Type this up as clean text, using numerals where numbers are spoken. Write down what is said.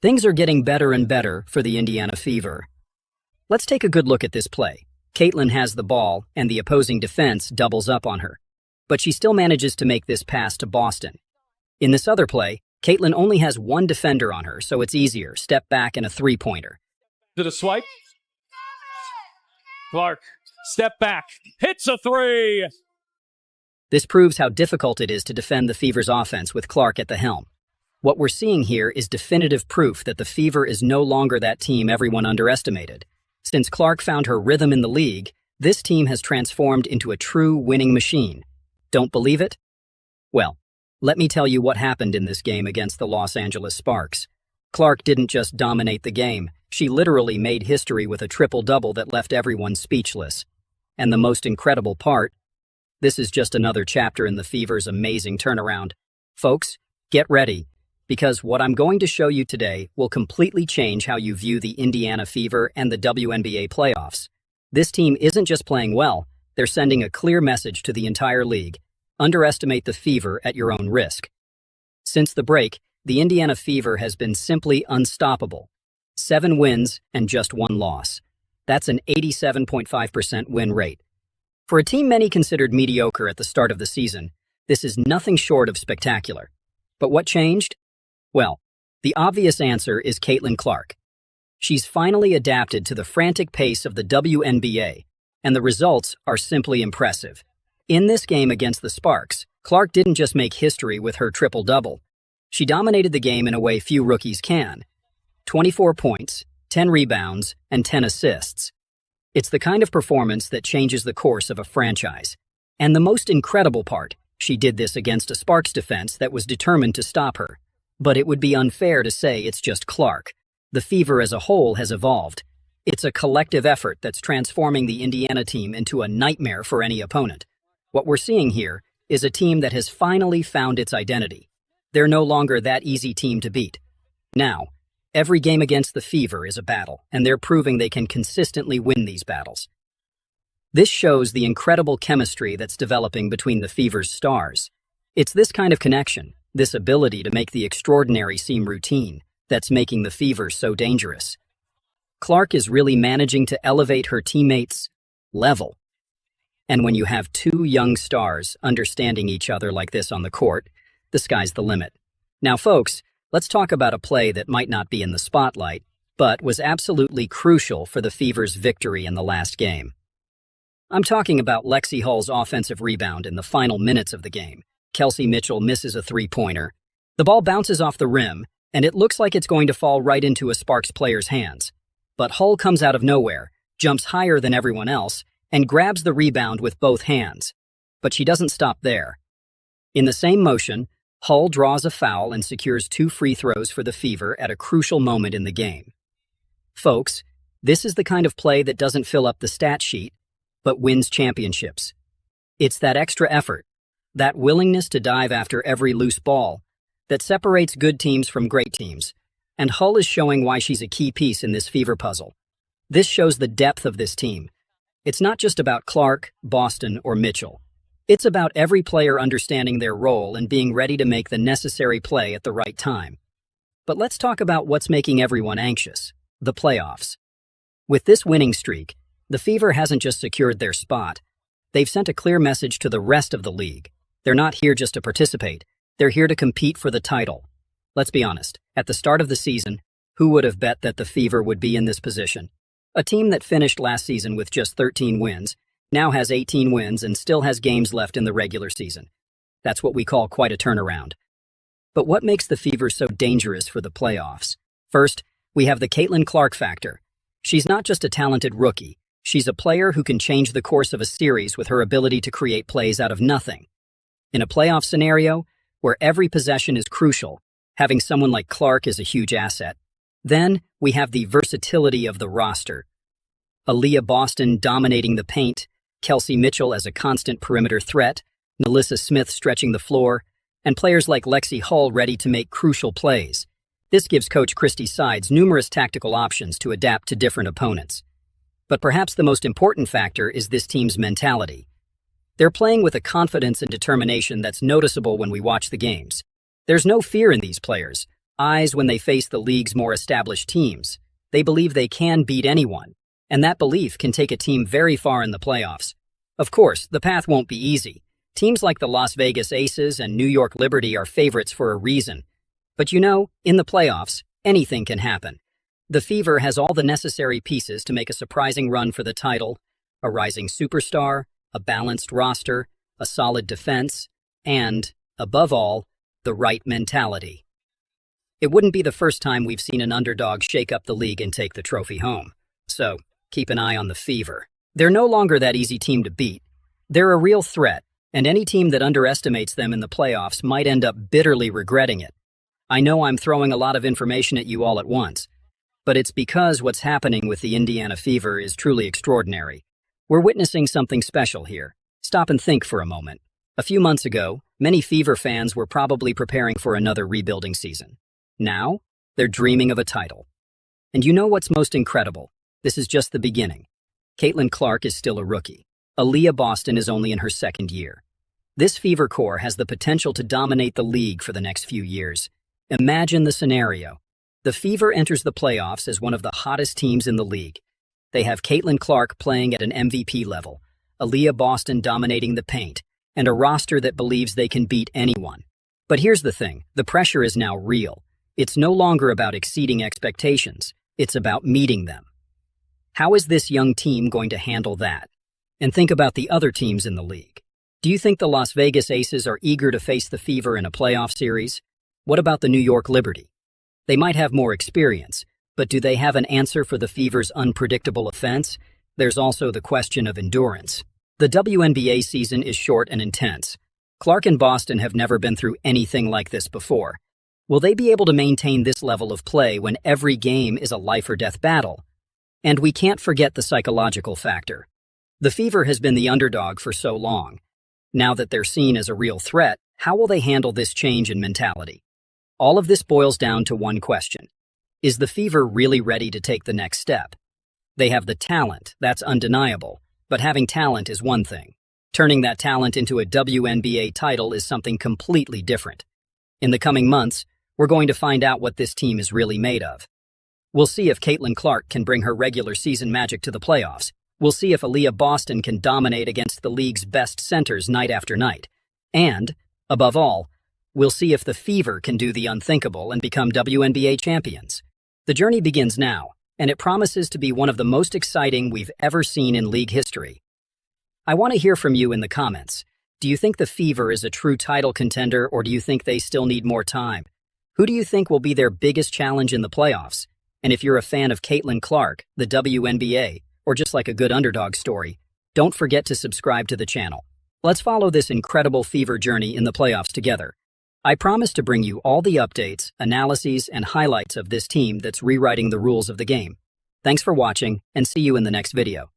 Things are getting better and better for the Indiana Fever. Let's take a good look at this play. Caitlin has the ball, and the opposing defense doubles up on her. But she still manages to make this pass to Boston. In this other play, Caitlin only has one defender on her, so it's easier. Step back and a three-pointer. Did a swipe? Clark, step back, hits a three! This proves how difficult it is to defend the Fever's offense with Clark at the helm. What we're seeing here is definitive proof that the Fever is no longer that team everyone underestimated. Since Clark found her rhythm in the league, this team has transformed into a true winning machine. Don't believe it? Well, let me tell you what happened in this game against the Los Angeles Sparks. Clark didn't just dominate the game, she literally made history with a triple-double that left everyone speechless. And the most incredible part, this is just another chapter in the Fever's amazing turnaround. Folks, get ready, because what I'm going to show you today will completely change how you view the Indiana Fever and the WNBA playoffs. This team isn't just playing well, they're sending a clear message to the entire league. Underestimate the Fever at your own risk. Since the break, the Indiana Fever has been simply unstoppable. 7 wins and just 1 loss. That's an 87.5% win rate. For a team many considered mediocre at the start of the season, this is nothing short of spectacular. But what changed? Well, the obvious answer is Caitlin Clark. She's finally adapted to the frantic pace of the WNBA, and the results are simply impressive. In this game against the Sparks, Clark didn't just make history with her triple-double. She dominated the game in a way few rookies can. 24 points, 10 rebounds, and 10 assists. It's the kind of performance that changes the course of a franchise. And the most incredible part, she did this against a Sparks defense that was determined to stop her. But it would be unfair to say it's just Clark. The Fever as a whole has evolved. It's a collective effort that's transforming the Indiana team into a nightmare for any opponent. What we're seeing here is a team that has finally found its identity. They're no longer that easy team to beat. Now, every game against the Fever is a battle, and they're proving they can consistently win these battles. This shows the incredible chemistry that's developing between the Fever's stars. It's this kind of connection, this ability to make the extraordinary seem routine, that's making the Fever so dangerous. Clark is really managing to elevate her teammates' level. And when you have 2 young stars understanding each other like this on the court, the sky's the limit. Now, folks, let's talk about a play that might not be in the spotlight, but was absolutely crucial for the Fever's victory in the last game. I'm talking about Lexi Hull's offensive rebound in the final minutes of the game. Kelsey Mitchell misses a three-pointer. The ball bounces off the rim, and it looks like it's going to fall right into a Sparks player's hands. But Hull comes out of nowhere, jumps higher than everyone else, and grabs the rebound with both hands. But she doesn't stop there. In the same motion, Hull draws a foul and secures 2 free throws for the Fever at a crucial moment in the game. Folks, this is the kind of play that doesn't fill up the stat sheet, but wins championships. It's that extra effort, that willingness to dive after every loose ball, that separates good teams from great teams, and Hull is showing why she's a key piece in this Fever puzzle. This shows the depth of this team. It's not just about Clark, Boston, or Mitchell. It's about every player understanding their role and being ready to make the necessary play at the right time. But let's talk about what's making everyone anxious, the playoffs. With this winning streak, the Fever hasn't just secured their spot. They've sent a clear message to the rest of the league. They're not here just to participate. They're here to compete for the title. Let's be honest, at the start of the season, who would have bet that the Fever would be in this position? A team that finished last season with just 13 wins, now has 18 wins and still has games left in the regular season. That's what we call quite a turnaround. But what makes the Fever so dangerous for the playoffs? First, we have the Caitlin Clark factor. She's not just a talented rookie. She's a player who can change the course of a series with her ability to create plays out of nothing. In a playoff scenario, where every possession is crucial, having someone like Clark is a huge asset. Then, we have the versatility of the roster. Aaliyah Boston dominating the paint, Kelsey Mitchell as a constant perimeter threat, Nalissa Smith stretching the floor, and players like Lexi Hull ready to make crucial plays. This gives Coach Christy Sides numerous tactical options to adapt to different opponents. But perhaps the most important factor is this team's mentality. They're playing with a confidence and determination that's noticeable when we watch the games. There's no fear in these players, eyes when they face the league's more established teams. They believe they can beat anyone, and that belief can take a team very far in the playoffs. Of course, the path won't be easy. Teams like the Las Vegas Aces and New York Liberty are favorites for a reason. But you know, in the playoffs, anything can happen. The Fever has all the necessary pieces to make a surprising run for the title: a rising superstar, a balanced roster, a solid defense, and, above all, the right mentality. It wouldn't be the first time we've seen an underdog shake up the league and take the trophy home. So, keep an eye on the Fever. They're no longer that easy team to beat. They're a real threat, and any team that underestimates them in the playoffs might end up bitterly regretting it. I know I'm throwing a lot of information at you all at once, but it's because what's happening with the Indiana Fever is truly extraordinary. We're witnessing something special here. Stop and think for a moment. A few months ago, many Fever fans were probably preparing for another rebuilding season. Now, they're dreaming of a title. And you know what's most incredible? This is just the beginning. Caitlin Clark is still a rookie. Aaliyah Boston is only in her second year. This Fever core has the potential to dominate the league for the next few years. Imagine the scenario. The Fever enters the playoffs as one of the hottest teams in the league. They have Caitlin Clark playing at an MVP level, Aaliyah Boston dominating the paint, and a roster that believes they can beat anyone. But here's the thing, the pressure is now real. It's no longer about exceeding expectations, it's about meeting them. How is this young team going to handle that? And think about the other teams in the league. Do you think the Las Vegas Aces are eager to face the Fever in a playoff series? What about the New York Liberty? They might have more experience, but do they have an answer for the Fever's unpredictable offense? There's also the question of endurance. The WNBA season is short and intense. Clark and Boston have never been through anything like this before. Will they be able to maintain this level of play when every game is a life-or-death battle? And we can't forget the psychological factor. The Fever has been the underdog for so long. Now that they're seen as a real threat, how will they handle this change in mentality? All of this boils down to one question. Is the Fever really ready to take the next step? They have the talent, that's undeniable, but having talent is one thing. Turning that talent into a WNBA title is something completely different. In the coming months, we're going to find out what this team is really made of. We'll see if Caitlin Clark can bring her regular season magic to the playoffs. We'll see if Aaliyah Boston can dominate against the league's best centers night after night. And, above all, we'll see if the Fever can do the unthinkable and become WNBA champions. The journey begins now, and it promises to be one of the most exciting we've ever seen in league history. I want to hear from you in the comments. Do you think the Fever is a true title contender, or do you think they still need more time? Who do you think will be their biggest challenge in the playoffs? And if you're a fan of Caitlin Clark, the WNBA, or just like a good underdog story, don't forget to subscribe to the channel. Let's follow this incredible Fever journey in the playoffs together. I promise to bring you all the updates, analyses, and highlights of this team that's rewriting the rules of the game. Thanks for watching, and see you in the next video.